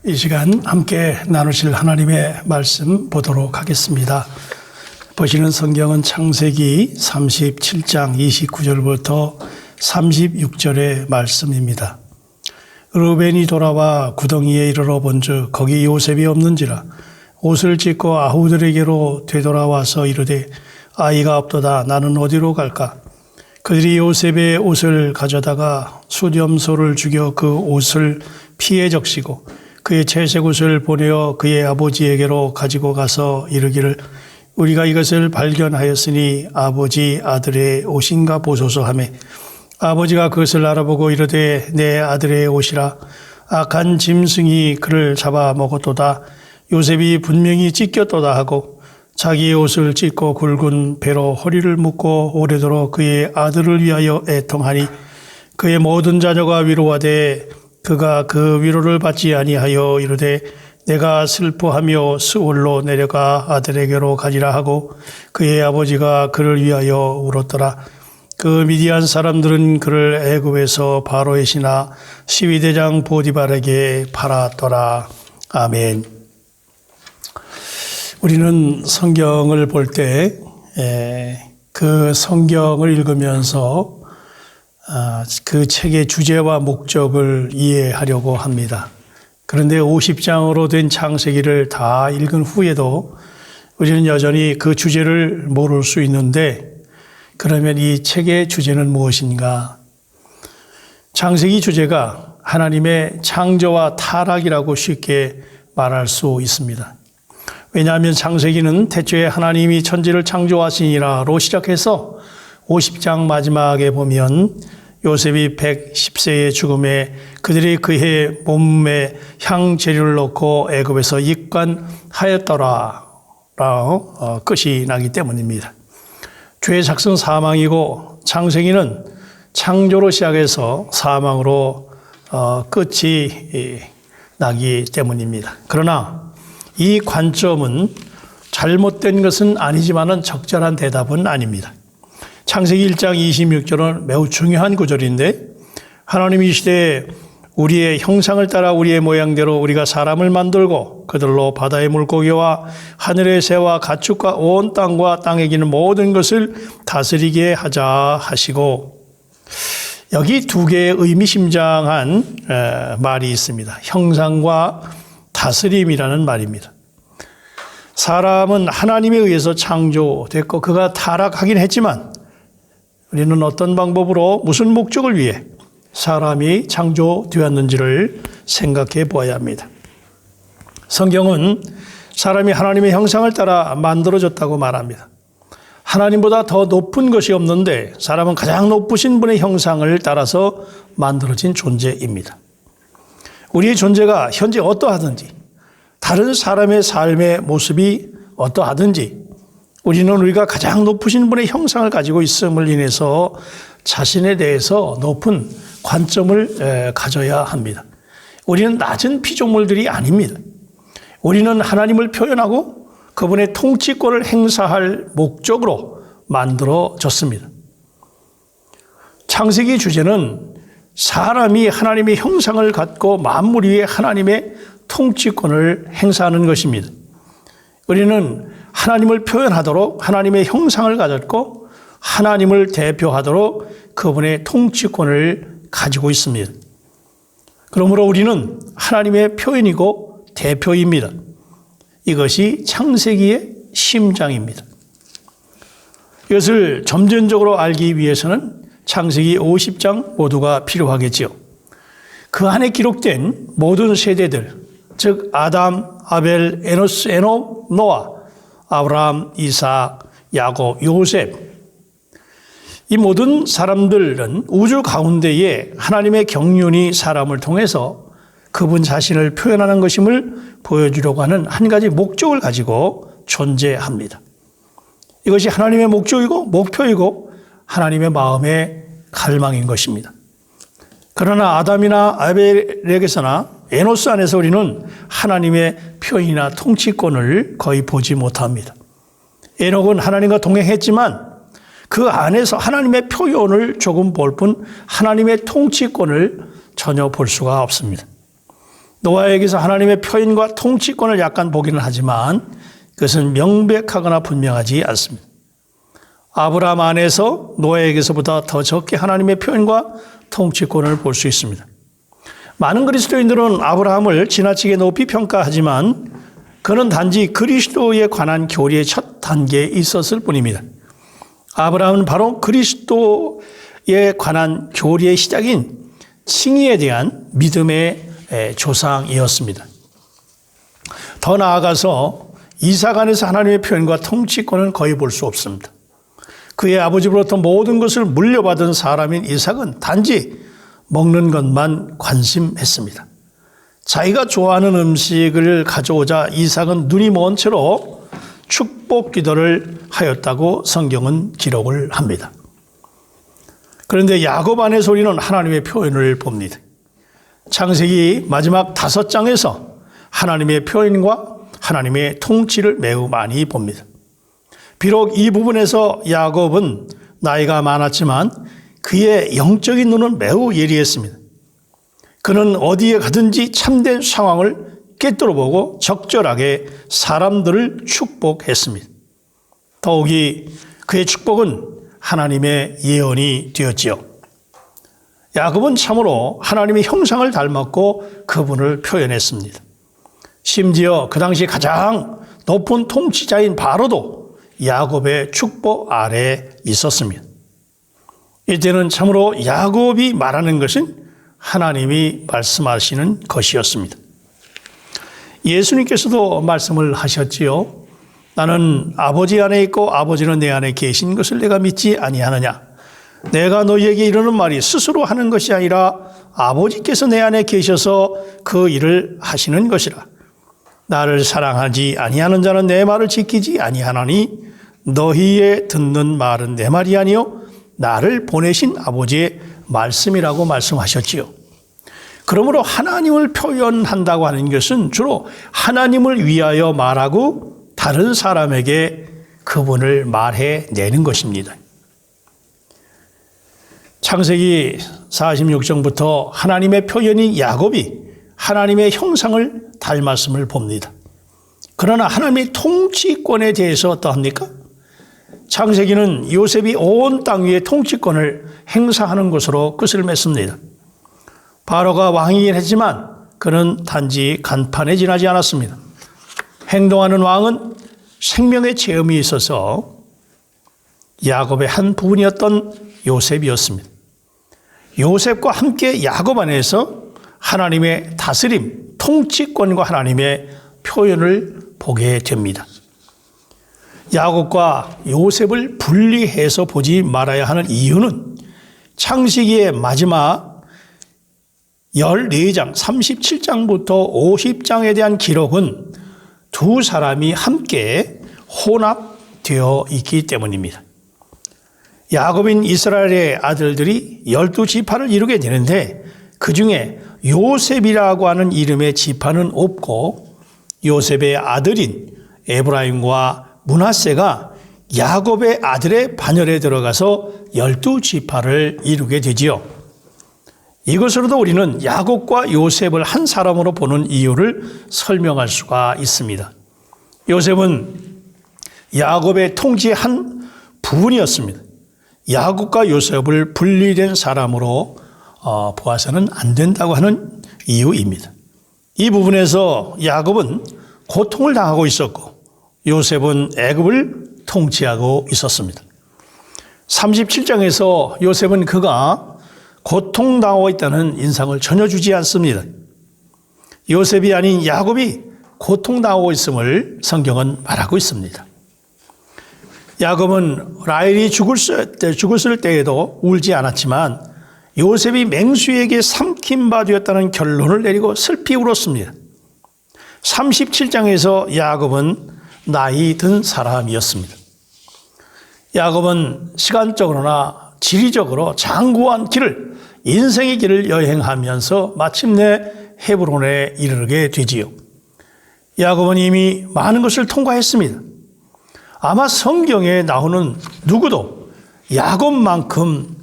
이 시간 함께 나누실 하나님의 말씀 보도록 하겠습니다. 보시는 성경은 창세기 37장 29절부터 36절의 말씀입니다. 르우벤이 돌아와 구덩이에 이르러 본즉 거기 요셉이 없는지라 옷을 찢고 아우들에게로 되돌아와서 이르되 아이가 없도다. 나는 어디로 갈까? 그들이 요셉의 옷을 가져다가 수렴소를 죽여 그 옷을 피에 적시고 그의 채색 옷을 보내어 그의 아버지에게로 가지고 가서 이르기를 우리가 이것을 발견하였으니 아버지 아들의 옷인가 보소서 하며 아버지가 그것을 알아보고 이르되 내 아들의 옷이라 악한 짐승이 그를 잡아 먹었도다. 요셉이 분명히 찢겼도다 하고 자기의 옷을 찢고 굵은 배로 허리를 묶고 오래도록 그의 아들을 위하여 애통하니 그의 모든 자녀가 위로하되 그가 그 위로를 받지 아니하여 이르되 내가 슬퍼하며 스올로 내려가 아들에게로 가리라 하고 그의 아버지가 그를 위하여 울었더라. 그 미디안 사람들은 그를 애굽에서 바로의 신하 시위대장 보디발에게 팔았더라. 아멘. 우리는 성경을 볼 때 그 성경을 읽으면서 그 책의 주제와 목적을 이해하려고 합니다. 그런데 50장으로 된 창세기를 다 읽은 후에도 우리는 여전히 그 주제를 모를 수 있는데 그러면 이 책의 주제는 무엇인가? 창세기 주제가 하나님의 창조와 타락이라고 쉽게 말할 수 있습니다. 왜냐하면 창세기는 태초에 하나님이 천지를 창조하시니라로 시작해서 50장 마지막에 보면 요셉이 110세의 죽음에 그들이 그의 몸에 향재료를 넣고 애굽에서 입관하였더라 라고 끝이 나기 때문입니다. 죄의 작성 사망이고 창세기는 창조로 시작해서 사망으로 끝이 나기 때문입니다. 그러나 이 관점은 잘못된 것은 아니지만은 적절한 대답은 아닙니다. 창세기 1장 26절은 매우 중요한 구절인데 하나님이 이 시대에 우리의 형상을 따라 우리의 모양대로 우리가 사람을 만들고 그들로 바다의 물고기와 하늘의 새와 가축과 온 땅과 땅에 기는 모든 것을 다스리게 하자 하시고 여기 두 개의 의미심장한 말이 있습니다. 형상과 다스림이라는 말입니다. 사람은 하나님에 의해서 창조됐고 그가 타락하긴 했지만 우리는 어떤 방법으로 무슨 목적을 위해 사람이 창조되었는지를 생각해 보아야 합니다. 성경은 사람이 하나님의 형상을 따라 만들어졌다고 말합니다. 하나님보다 더 높은 것이 없는데 사람은 가장 높으신 분의 형상을 따라서 만들어진 존재입니다. 우리의 존재가 현재 어떠하든지 다른 사람의 삶의 모습이 어떠하든지 우리는 우리가 가장 높으신 분의 형상을 가지고 있음을 인해서 자신에 대해서 높은 관점을 가져야 합니다. 우리는 낮은 피조물들이 아닙니다. 우리는 하나님을 표현하고 그분의 통치권을 행사할 목적으로 만들어졌습니다. 창세기 주제는 사람이 하나님의 형상을 갖고 만물 위에 하나님의 통치권을 행사하는 것입니다. 우리는 하나님을 표현하도록 하나님의 형상을 가졌고 하나님을 대표하도록 그분의 통치권을 가지고 있습니다. 그러므로 우리는 하나님의 표현이고 대표입니다. 이것이 창세기의 심장입니다. 이것을 점진적으로 알기 위해서는 창세기 50장 모두가 필요하겠지요. 그 안에 기록된 모든 세대들, 즉 아담, 아벨, 에노스, 에녹, 노아, 아브라함, 이삭, 야곱, 요셉 이 모든 사람들은 우주 가운데에 하나님의 경륜이 사람을 통해서 그분 자신을 표현하는 것임을 보여주려고 하는 한 가지 목적을 가지고 존재합니다. 이것이 하나님의 목적이고 목표이고 하나님의 마음의 갈망인 것입니다. 그러나 아담이나 아벨에게서나 에노스 안에서 우리는 하나님의 표현이나 통치권을 거의 보지 못합니다. 에녹은 하나님과 동행했지만 그 안에서 하나님의 표현을 조금 볼 뿐 하나님의 통치권을 전혀 볼 수가 없습니다. 노아에게서 하나님의 표현과 통치권을 약간 보기는 하지만 그것은 명백하거나 분명하지 않습니다. 아브라함 안에서 노아에게서보다 더 적게 하나님의 표현과 통치권을 볼 수 있습니다. 많은 그리스도인들은 아브라함을 지나치게 높이 평가하지만 그는 단지 그리스도에 관한 교리의 첫 단계에 있었을 뿐입니다. 아브라함은 바로 그리스도에 관한 교리의 시작인 칭의에 대한 믿음의 조상이었습니다. 더 나아가서 이삭 안에서 하나님의 표현과 통치권은 거의 볼 수 없습니다. 그의 아버지로부터 모든 것을 물려받은 사람인 이삭은 단지 먹는 것만 관심했습니다. 자기가 좋아하는 음식을 가져오자 이삭은 눈이 먼 채로 축복 기도를 하였다고 성경은 기록을 합니다. 그런데 야곱 안에서 우리는 하나님의 표현을 봅니다. 창세기 마지막 5장에서 하나님의 표현과 하나님의 통치를 매우 많이 봅니다. 비록 이 부분에서 야곱은 나이가 많았지만 그의 영적인 눈은 매우 예리했습니다. 그는 어디에 가든지 참된 상황을 꿰뚫어 보고 적절하게 사람들을 축복했습니다. 더욱이 그의 축복은 하나님의 예언이 되었지요. 야곱은 참으로 하나님의 형상을 닮았고 그분을 표현했습니다. 심지어 그 당시 가장 높은 통치자인 바로도 야곱의 축복 아래 있었습니다. 이때는 참으로 야곱이 말하는 것은 하나님이 말씀하시는 것이었습니다. 예수님께서도 말씀을 하셨지요. 나는 아버지 안에 있고 아버지는 내 안에 계신 것을 내가 믿지 아니하느냐. 내가 너희에게 이르는 말이 스스로 하는 것이 아니라 아버지께서 내 안에 계셔서 그 일을 하시는 것이라. 나를 사랑하지 아니하는 자는 내 말을 지키지 아니하나니 너희의 듣는 말은 내 말이 아니요 나를 보내신 아버지의 말씀이라고 말씀하셨지요. 그러므로 하나님을 표현한다고 하는 것은 주로 하나님을 위하여 말하고 다른 사람에게 그분을 말해내는 것입니다. 창세기 46장부터 하나님의 표현인 야곱이 하나님의 형상을 닮았음을 봅니다. 그러나 하나님의 통치권에 대해서 어떠합니까? 창세기는 요셉이 온 땅 위에 통치권을 행사하는 것으로 끝을 맺습니다. 바로가 왕이긴 했지만 그는 단지 간판에 지나지 않았습니다. 행동하는 왕은 생명의 체험이 있어서 야곱의 한 부분이었던 요셉이었습니다. 요셉과 함께 야곱 안에서 하나님의 다스림, 통치권과 하나님의 표현을 보게 됩니다. 야곱과 요셉을 분리해서 보지 말아야 하는 이유는 창세기의 마지막 14장, 37장부터 50장에 대한 기록은 두 사람이 함께 혼합되어 있기 때문입니다. 야곱인 이스라엘의 아들들이 12지파를 이루게 되는데 그 중에 요셉이라고 하는 이름의 지파는 없고 요셉의 아들인 에브라임과 므낫세가 야곱의 아들의 반열에 들어가서 12지파를 이루게 되지요. 이것으로도 우리는 야곱과 요셉을 한 사람으로 보는 이유를 설명할 수가 있습니다. 요셉은 야곱의 통치의 한 부분이었습니다. 야곱과 요셉을 분리된 사람으로 보아서는 안 된다고 하는 이유입니다. 이 부분에서 야곱은 고통을 당하고 있었고 요셉은 애굽을 통치하고 있었습니다. 37장에서 요셉은 그가 고통당하고 있다는 인상을 전혀 주지 않습니다. 요셉이 아닌 야곱이 고통당하고 있음을 성경은 말하고 있습니다. 야곱은 라헬이 죽었을 때에도 울지 않았지만 요셉이 맹수에게 삼킨 바 되었다는 결론을 내리고 슬피 울었습니다. 37장에서 야곱은 나이 든 사람이었습니다. 야곱은 시간적으로나 지리적으로 장구한 길을, 인생의 길을 여행하면서 마침내 헤브론에 이르게 되지요. 야곱은 이미 많은 것을 통과했습니다. 아마 성경에 나오는 누구도 야곱만큼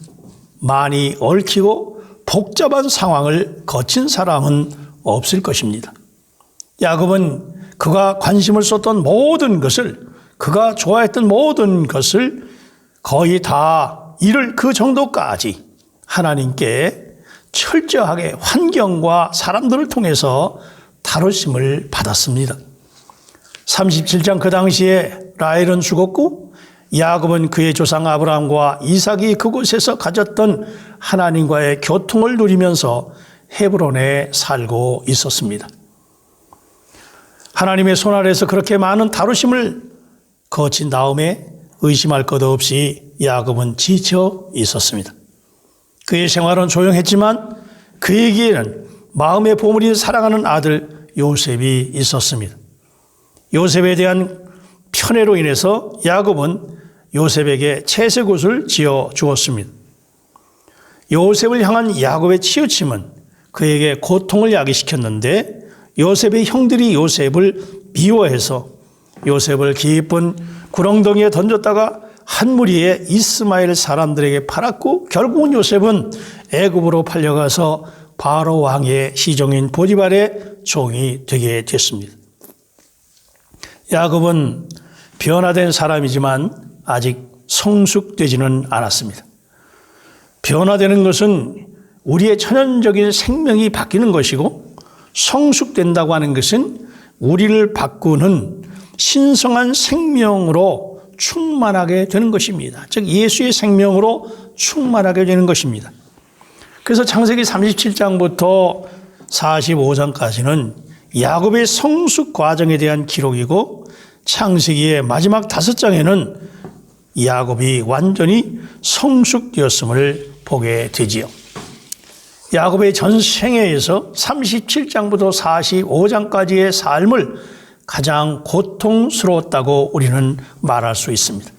많이 얽히고 복잡한 상황을 거친 사람은 없을 것입니다. 야곱은 그가 관심을 쏟던 모든 것을, 그가 좋아했던 모든 것을 거의 다 잃을 그 정도까지 하나님께 철저하게 환경과 사람들을 통해서 다루심을 받았습니다. 37장 그 당시에 라헬은 죽었고 야곱은 그의 조상 아브라함과 이삭이 그곳에서 가졌던 하나님과의 교통을 누리면서 헤브론에 살고 있었습니다. 하나님의 손 아래에서 그렇게 많은 다루심을 거친 다음에 의심할 것 없이 야곱은 지쳐 있었습니다. 그의 생활은 조용했지만 그에게는 마음의 보물인 사랑하는 아들 요셉이 있었습니다. 요셉에 대한 편애로 인해서 야곱은 요셉에게 채색옷을 지어 주었습니다. 요셉을 향한 야곱의 치우침은 그에게 고통을 야기시켰는데 요셉의 형들이 요셉을 미워해서 요셉을 깊은 구렁덩이에 던졌다가 한 무리의 이스마엘 사람들에게 팔았고 결국은 요셉은 애굽으로 팔려가서 바로 왕의 시종인 보디발의 종이 되게 됐습니다. 야곱은 변화된 사람이지만 아직 성숙되지는 않았습니다. 변화되는 것은 우리의 천연적인 생명이 바뀌는 것이고 성숙된다고 하는 것은 우리를 바꾸는 신성한 생명으로 충만하게 되는 것입니다. 즉 예수의 생명으로 충만하게 되는 것입니다. 그래서 창세기 37장부터 45장까지는 야곱의 성숙 과정에 대한 기록이고 창세기의 마지막 5장에는 야곱이 완전히 성숙되었음을 보게 되지요. 야곱의 전생애에서 37장부터 45장까지의 삶을 가장 고통스러웠다고 우리는 말할 수 있습니다.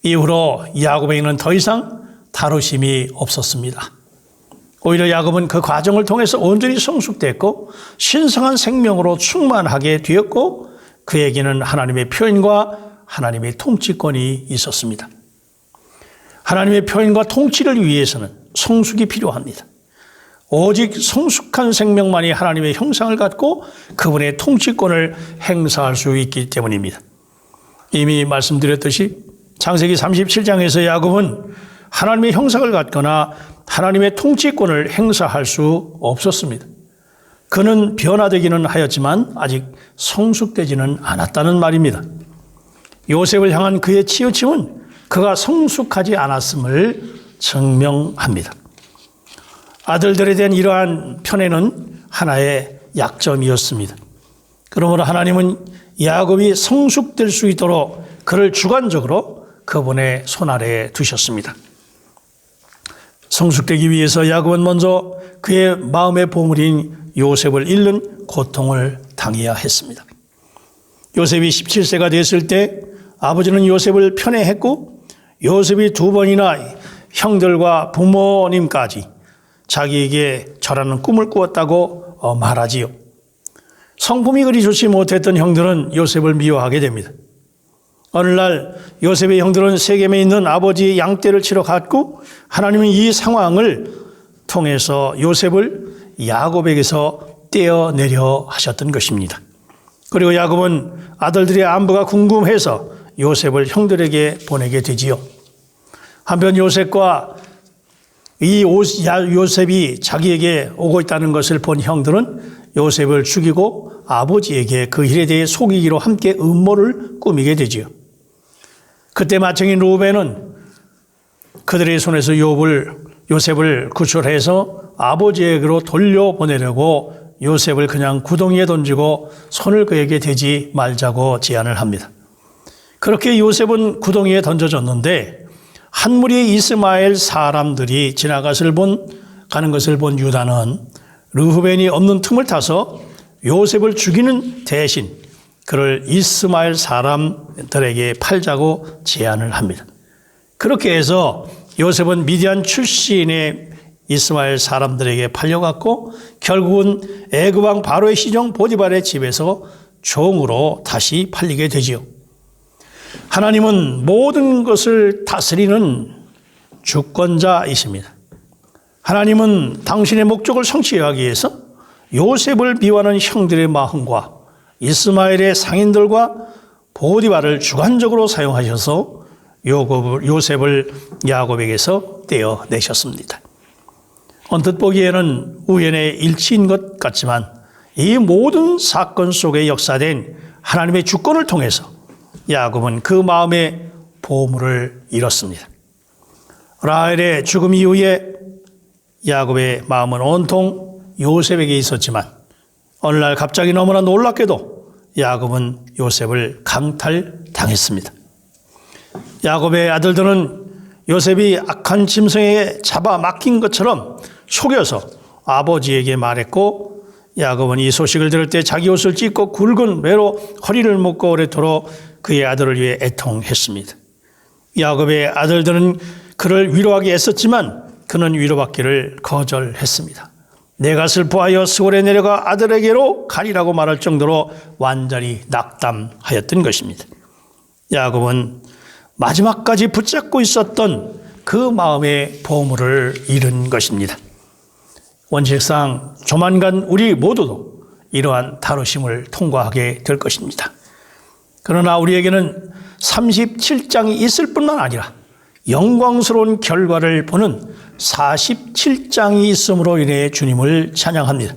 이후로 야곱에게는 더 이상 다루심이 없었습니다. 오히려 야곱은 그 과정을 통해서 온전히 성숙됐고 신성한 생명으로 충만하게 되었고 그에게는 하나님의 표현과 하나님의 통치권이 있었습니다. 하나님의 표현과 통치를 위해서는 성숙이 필요합니다. 오직 성숙한 생명만이 하나님의 형상을 갖고 그분의 통치권을 행사할 수 있기 때문입니다. 이미 말씀드렸듯이 창세기 37장에서 야곱은 하나님의 형상을 갖거나 하나님의 통치권을 행사할 수 없었습니다. 그는 변화되기는 하였지만 아직 성숙되지는 않았다는 말입니다. 요셉을 향한 그의 치우침은 그가 성숙하지 않았음을 증명합니다. 아들들에 대한 이러한 편애는 하나의 약점이었습니다. 그러므로 하나님은 야곱이 성숙될 수 있도록 그를 주관적으로 그분의 손 아래에 두셨습니다. 성숙되기 위해서 야곱은 먼저 그의 마음의 보물인 요셉을 잃는 고통을 당해야 했습니다. 요셉이 17세가 됐을 때 아버지는 요셉을 편애했고 요셉이 2번이나 형들과 부모님까지 자기에게 절하는 꿈을 꾸었다고 말하지요. 성품이 그리 좋지 못했던 형들은 요셉을 미워하게 됩니다. 어느 날 요셉의 형들은 세겜에 있는 아버지의 양떼를 치러 갔고 하나님은 이 상황을 통해서 요셉을 야곱에게서 떼어내려 하셨던 것입니다. 그리고 야곱은 아들들의 안부가 궁금해서 요셉을 형들에게 보내게 되지요. 한편 요셉과 요셉이 자기에게 오고 있다는 것을 본 형들은 요셉을 죽이고 아버지에게 그 일에 대해 속이기로 함께 음모를 꾸미게 되지요. 그때 맏형인 루벤은 그들의 손에서 요셉을 구출해서 아버지에게로 돌려보내려고 요셉을 그냥 구덩이에 던지고 손을 그에게 대지 말자고 제안을 합니다. 그렇게 요셉은 구덩이에 던져졌는데 한 무리의 이스마엘 사람들이 가는 것을 본 유다는 르후벤이 없는 틈을 타서 요셉을 죽이는 대신 그를 이스마엘 사람들에게 팔자고 제안을 합니다. 그렇게 해서 요셉은 미디안 출신의 이스마엘 사람들에게 팔려갔고 결국은 애굽 왕 바로의 시종 보디발의 집에서 종으로 다시 팔리게 되지요. 하나님은 모든 것을 다스리는 주권자이십니다. 하나님은 당신의 목적을 성취하기 위해서 요셉을 미워하는 형들의 마음과 이스마엘의 상인들과 보디발을 주관적으로 사용하셔서 요셉을 야곱에게서 떼어내셨습니다. 언뜻 보기에는 우연의 일치인 것 같지만 이 모든 사건 속에 역사된 하나님의 주권을 통해서 야곱은 그 마음의 보물을 잃었습니다. 라헬의 죽음 이후에 야곱의 마음은 온통 요셉에게 있었지만 어느 날 갑자기 너무나 놀랍게도 야곱은 요셉을 강탈당했습니다. 야곱의 아들들은 요셉이 악한 짐승에게 잡아 맡긴 것처럼 속여서 아버지에게 말했고, 야곱은 이 소식을 들을 때 자기 옷을 찢고 굵은 매로 허리를 묶고 오래도록 그의 아들을 위해 애통했습니다. 야곱의 아들들은 그를 위로하기 애썼지만 그는 위로받기를 거절했습니다. 내가 슬퍼하여 스올에 내려가 아들에게로 가리라고 말할 정도로 완전히 낙담하였던 것입니다. 야곱은 마지막까지 붙잡고 있었던 그 마음의 보물을 잃은 것입니다. 원칙상 조만간 우리 모두도 이러한 다루심을 통과하게 될 것입니다. 그러나 우리에게는 37장이 있을 뿐만 아니라 영광스러운 결과를 보는 47장이 있음으로 인해 주님을 찬양합니다.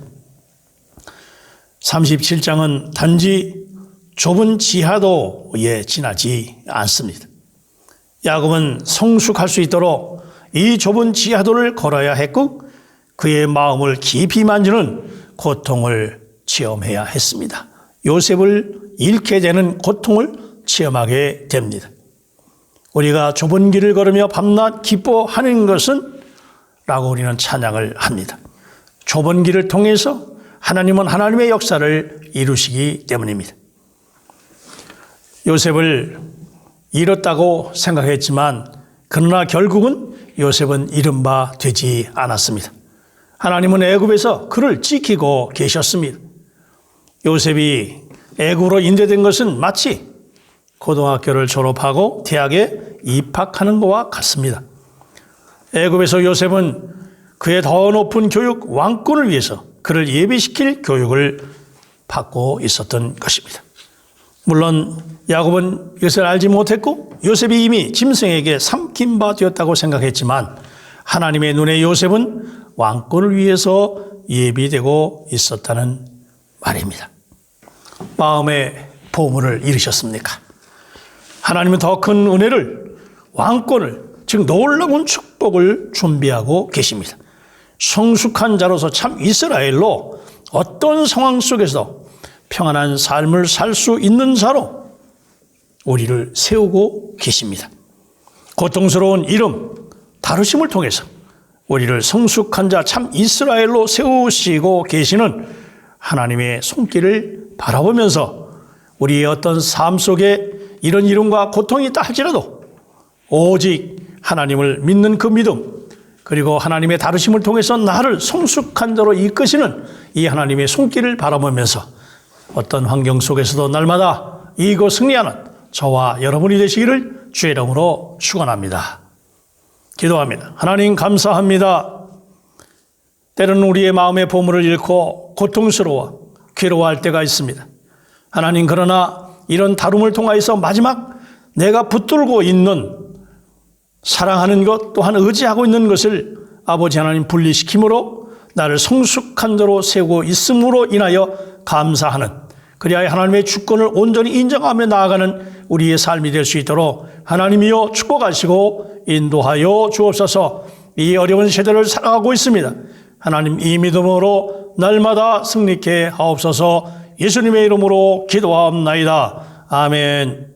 37장은 단지 좁은 지하도에 지나지 않습니다. 야곱은 성숙할 수 있도록 이 좁은 지하도를 걸어야 했고 그의 마음을 깊이 만지는 고통을 체험해야 했습니다. 요셉을 잃게 되는 고통을 체험하게 됩니다. 우리가 좁은 길을 걸으며 밤낮 기뻐하는 것은 라고 우리는 찬양을 합니다. 좁은 길을 통해서 하나님은 하나님의 역사를 이루시기 때문입니다. 요셉을 잃었다고 생각했지만 그러나 결국은 요셉은 잃은 바 되지 않았습니다. 하나님은 애굽에서 그를 지키고 계셨습니다. 요셉이 애굽으로 인도된 것은 마치 고등학교를 졸업하고 대학에 입학하는 것과 같습니다. 애굽에서 요셉은 그의 더 높은 교육 왕권을 위해서 그를 예비시킬 교육을 받고 있었던 것입니다. 물론 야곱은 이것을 알지 못했고 요셉이 이미 짐승에게 삼킨 바 되었다고 생각했지만 하나님의 눈에 요셉은 왕권을 위해서 예비되고 있었다는 말입니다. 마음의 보물을 잃으셨습니까? 하나님은 더 큰 은혜를, 왕권을, 즉 놀라운 축복을 준비하고 계십니다. 성숙한 자로서 참 이스라엘로 어떤 상황 속에서도 평안한 삶을 살 수 있는 자로 우리를 세우고 계십니다. 고통스러운 이름, 다루심을 통해서 우리를 성숙한 자, 참 이스라엘로 세우시고 계시는 하나님의 손길을 바라보면서 우리의 어떤 삶 속에 이런 이름과 고통이 있다 할지라도 오직 하나님을 믿는 그 믿음, 그리고 하나님의 다루심을 통해서 나를 성숙한 자로 이끄시는 이 하나님의 손길을 바라보면서 어떤 환경 속에서도 날마다 이기고 승리하는 저와 여러분이 되시기를 주의 이름으로 축원합니다. 기도합니다. 하나님 감사합니다. 때로는 우리의 마음의 보물을 잃고 고통스러워 괴로워할 때가 있습니다. 하나님, 그러나 이런 다rum을 통하여서 마지막 내가 붙들고 있는 사랑하는 것 또한 의지하고 있는 것을 아버지 하나님 분리시킴으로 나를 성숙한 자로 세우고 있음으로 인하여 감사하는, 그리하여 하나님의 주권을 온전히 인정하며 나아가는 우리의 삶이 될 수 있도록 하나님이여 축복하시고 인도하여 주옵소서. 이 어려운 세대를 살아가고 있습니다. 하나님, 이 믿음으로 날마다 승리케 하옵소서. 예수님의 이름으로 기도하옵나이다. 아멘.